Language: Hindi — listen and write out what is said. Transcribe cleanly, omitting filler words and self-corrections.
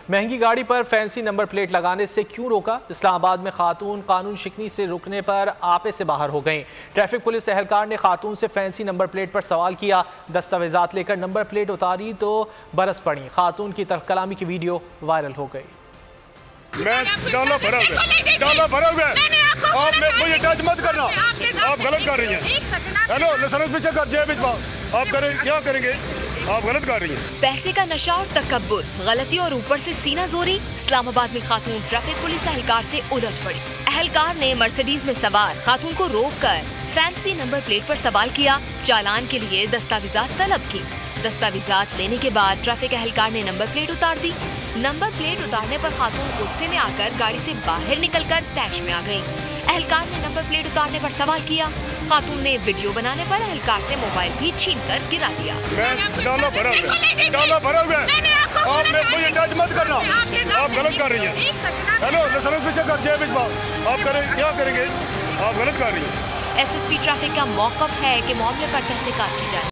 महंगी गाड़ी पर फैंसी नंबर प्लेट लगाने से क्यों रोका? इस्लामाबाद में खातून कानून शिकनी से रुकने पर आपे से बाहर हो गईं। ट्रैफिक पुलिस एहलकार ने खातून से फैंसी नंबर प्लेट पर सवाल किया। दस्तावेजात लेकर नंबर प्लेट उतारी तो बरस पड़ी। खातून की तरफ कलामी की वीडियो वायरल हो गई। डाला भरा हुआ आप मुझे टच मत करना, आप गलत कर रही हैं। हेलो लाइसेंस पीछे कर जेब आप करें क्या करेंगे? आप गलत कर रही हैं। पैसे का नशा और तकब्बुर, गलती और ऊपर से सीना जोरी। इस्लामाबाद में खातून ट्रैफिक पुलिस एहलकार से उलझ पड़ी। एहलकार ने मर्सिडीज में सवार खातून को रोककर फैंसी नंबर प्लेट पर सवाल किया। चालान के लिए दस्तावेजात तलब की। दस्तावेजात लेने के बाद ट्रैफिक एहलकार ने नंबर प्लेट उतार दी। नंबर प्लेट उतारने पर खातून गुस्से में आकर गाड़ी से बाहर निकलकर तैश में आ गई। एहलकार ने नंबर प्लेट उतारने पर सवाल किया। खातून ने वीडियो बनाने पर एहलकार से मोबाइल भी छीनकर गिरा दिया। डाला भरा हुआ आप मुझे टच मत करना, आप गलत कर रही हैं। हेलो लाइसेंस पीछे कर जेब आप करें क्या करेंगे? आप गलत कर रही हैं। एसएसपी ट्रैफिक का मौकफ है कि मामले पर तहकीकात की जाए।